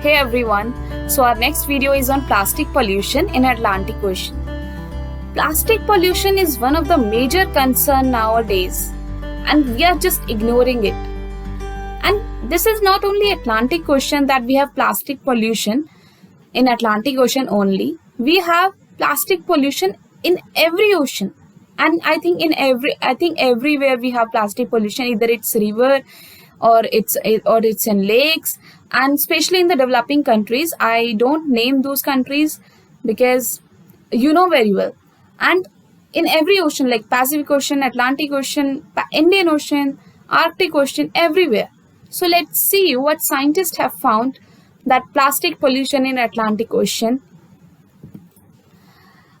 Hey everyone, so our next video is on plastic pollution in Atlantic Ocean. Plastic pollution is one of the major concern nowadays and we are just ignoring it. And this is not only Atlantic Ocean that we have plastic pollution in Atlantic Ocean only. We have plastic pollution in every ocean. And I think everywhere we have plastic pollution, either it's river or it's in lakes, and especially in the developing countries. I don't name those countries because you know very well. And in every ocean, like Pacific Ocean, Atlantic Ocean, Indian Ocean, Arctic Ocean, everywhere. So let's see what scientists have found that plastic pollution in Atlantic Ocean.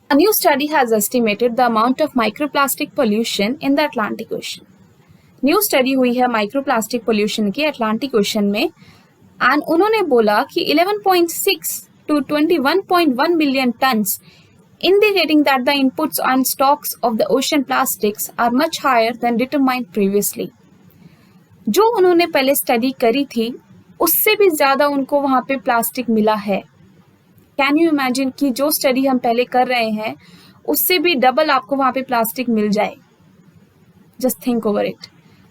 A new study has estimated the amount of microplastic pollution in the Atlantic Ocean. New study हुई है microplastic pollution की Atlantic ocean में and उन्होंने बोला कि 11.6 to 21.1 million turns indicating that the inputs and stocks of the ocean plastics are much higher than determined previously. जो उन्होंने पहले स्टडी करी थी उससे भी ज़्यादा उनको वहाँ पे प्लास्टिक मिला है. कैन यू इमेजिन कि जो स्टडी हम पहले कर रहे हैं उससे भी डबल आपको वहाँ पे प्लास्टिक मिल जाए. Just think over it.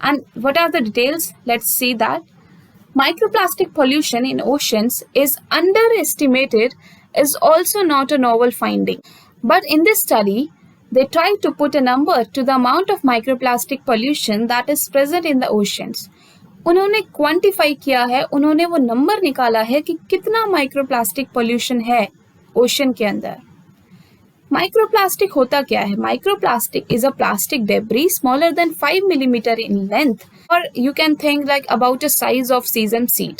And what are the details? Let's see that. Microplastic pollution in oceans is underestimated is also not a novel finding. But in this study, they tried to put a number to the amount of microplastic pollution that is present in the oceans. उन्होंने quantify किया है, उन्होंने वो number निकाला है कि कितना microplastic pollution है ओशन के अंदर. माइक्रोप्लास्टिक होता क्या है? Microplastic is a plastic debris smaller than 5 millimeter in length, or you can think like about a size of sesame seed.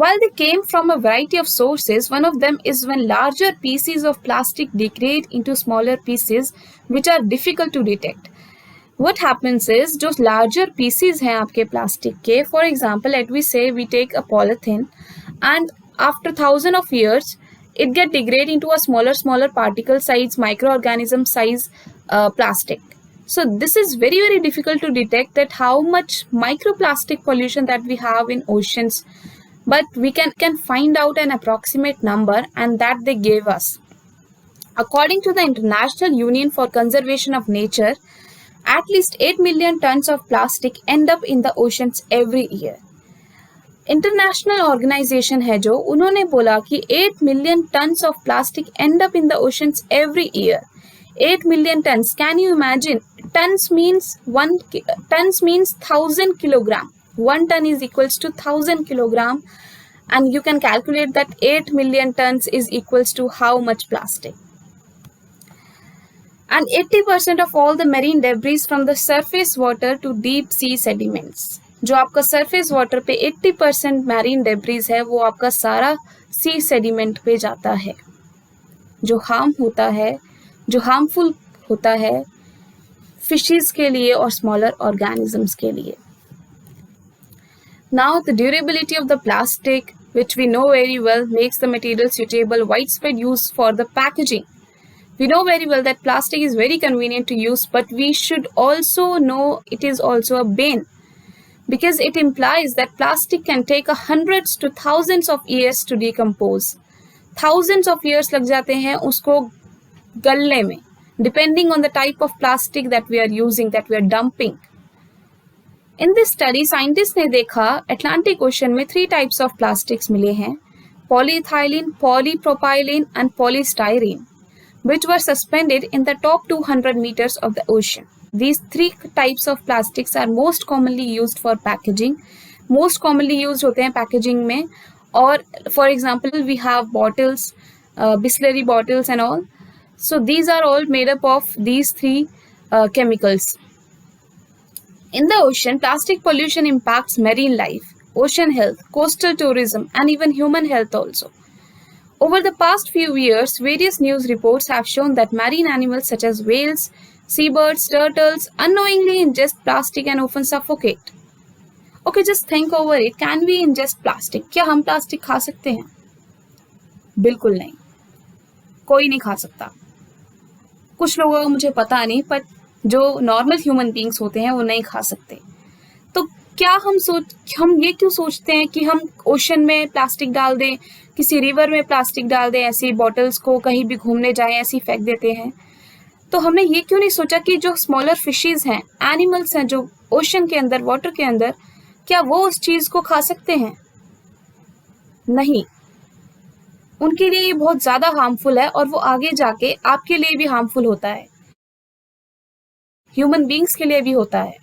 While they came from a variety of sources, one of them is when larger pieces of plastic degrade into smaller pieces which are difficult to detect. What happens is जो larger pieces हैं आपके plastic के, for example, let we say we take a polythene and after thousands of years it get degrade into a smaller particle size, microorganism size plastic. So this is very difficult to detect that how much microplastic pollution that we have in oceans, but we can find out an approximate number and that they gave us. According to the International Union for Conservation of Nature, at least 8 million tons of plastic end up in the oceans every year. International organisation है जो, उन्होंने बोला कि 8 million tons of plastic end up in the oceans every year. 8 million tons. Can you imagine? Tons means 1000 kilogram. 1 ton is equals to 1000 kilogram, and you can calculate that 8 million tons is equals to how much plastic. And 80% of all the marine debris from the surface water to deep sea sediments. जो आपका surface water पे 80% marine debris है वो आपका सारा सी sediment पे जाता है, जो हार्मफुल होता है फिशेस के लिए और स्मॉलर ऑर्गेनिजम्स के लिए. Now the durability of the plastic which we know very well makes the material suitable widespread use for the packaging. We know very well that plastic is very convenient to use, but we should also know it is also a bane. Because it implies that plastic can take hundreds to thousands of years to decompose. Thousands of years लग जाते हैं उसको गलने में, depending on the type of plastic that we are using, that we are dumping. In this study, scientists ने देखा Atlantic Ocean में 3 types of plastics मिले हैं: polyethylene, polypropylene and polystyrene, which were suspended in the top 200 meters of the ocean. These 3 types of plastics are most commonly used for packaging. Most commonly used होते हैं packaging में. और for example, we have bottles, Bisleri bottles and all. So these are all made up of these 3 chemicals. In the ocean, plastic pollution impacts marine life, ocean health, coastal tourism, and even human health also. Over the past few years, various news reports have shown that marine animals such as whales, seabirds, turtles unknowingly ingest plastic and often suffocate. Okay, just think over it. Can we ingest plastic? क्या हम plastic खा सकते हैं? बिल्कुल नहीं, कोई नहीं खा सकता. कुछ लोगों को मुझे पता नहीं, पर जो नॉर्मल ह्यूमन बींग्स होते हैं वो नहीं खा सकते. तो क्या हम ये क्यों सोचते हैं कि हम ओशन में प्लास्टिक डाल दें, किसी रिवर में प्लास्टिक डाल दें, ऐसी बॉटल्स को कहीं भी घूमने जाएं ऐसी फेंक देते हैं। तो हमने ये क्यों नहीं सोचा कि जो स्मॉलर फिशेज हैं, एनिमल्स हैं जो ओशन के अंदर, वाटर के अंदर, क्या वो उस चीज को खा सकते हैं? नहीं, उनके लिए ये बहुत ज्यादा हार्मफुल है और वो आगे जाके आपके लिए भी हार्मफुल होता है, ह्यूमन बींग्स के लिए भी होता है।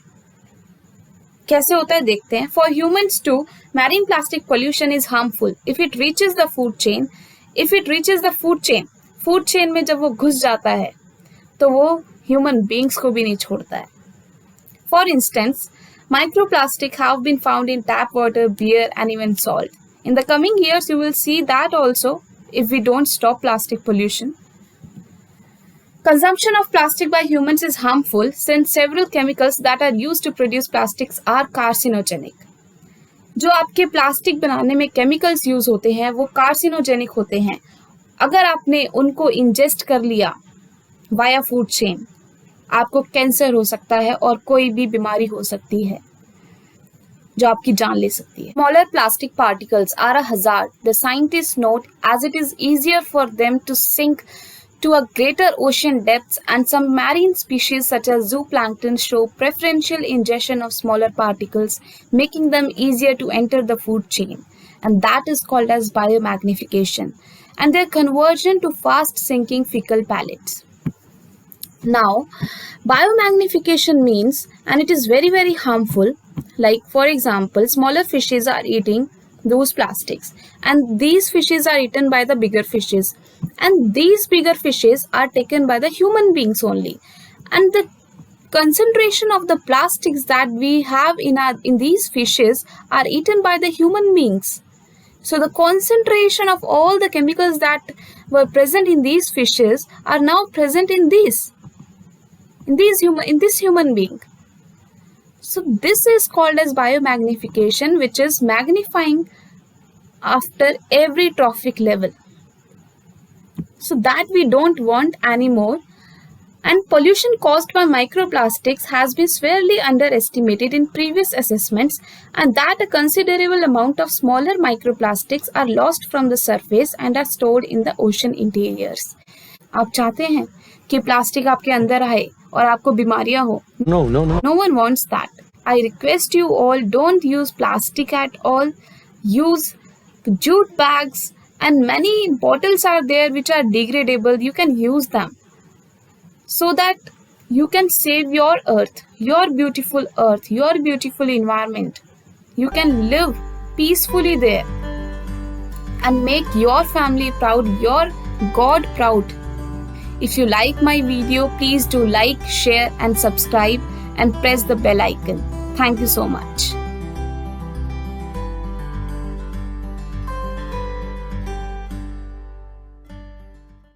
कैसे होता है देखते हैं। For humans too, marine plastic pollution is harmful if it reaches the food chain. Food chain में जब वो घुस जाता है तो वो ह्यूमन बींग्स को भी नहीं छोड़ता है। For instance, microplastic have been found in tap water, beer, and even salt. In the coming years, you will see that also if we don't stop plastic pollution. Consumption of plastic by humans is harmful since several chemicals that are used to produce plastics are carcinogenic. जो आपके plastic बनाने में chemicals use होते हैं वो carcinogenic होते हैं। अगर आपने उनको इंजेस्ट कर लिया वाया फूड चेन, आपको कैंसर हो सकता है और कोई भी बीमारी हो सकती है जो आपकी जान ले सकती है। Smaller plastic particles are a hazard, the scientists note, as it is easier for them to sink to a greater ocean depths, and some marine species such as zooplankton show preferential ingestion of smaller particles, making them easier to enter the food chain, and that is called as biomagnification, and their conversion to fast sinking fecal pellets. Now, biomagnification means, and it is very, very harmful, like for example, smaller fishes are eating those plastics, and these fishes are eaten by the bigger fishes, and these bigger fishes are taken by the human beings only, and the concentration of the plastics that we have in these fishes are eaten by the human beings. So the concentration of all the chemicals that were present in these fishes are now present in this human being. So this is called as biomagnification, which is magnifying after every trophic level, so that we don't want anymore. And pollution caused by microplastics has been severely underestimated in previous assessments, and that a considerable amount of smaller microplastics are lost from the surface and are stored in the ocean interiors. आप चाहते हैं कि plastic आपके अंदर आए और आपको बीमारियां हो? No one wants that. I request you all, don't use plastic at all. Use jute bags, and many bottles are there which are degradable. You can use them so that you can save your earth, your beautiful environment. You can live peacefully there and make your family proud, your God proud. If you like my video, please do like, share and subscribe and press the bell icon. Thank you so much.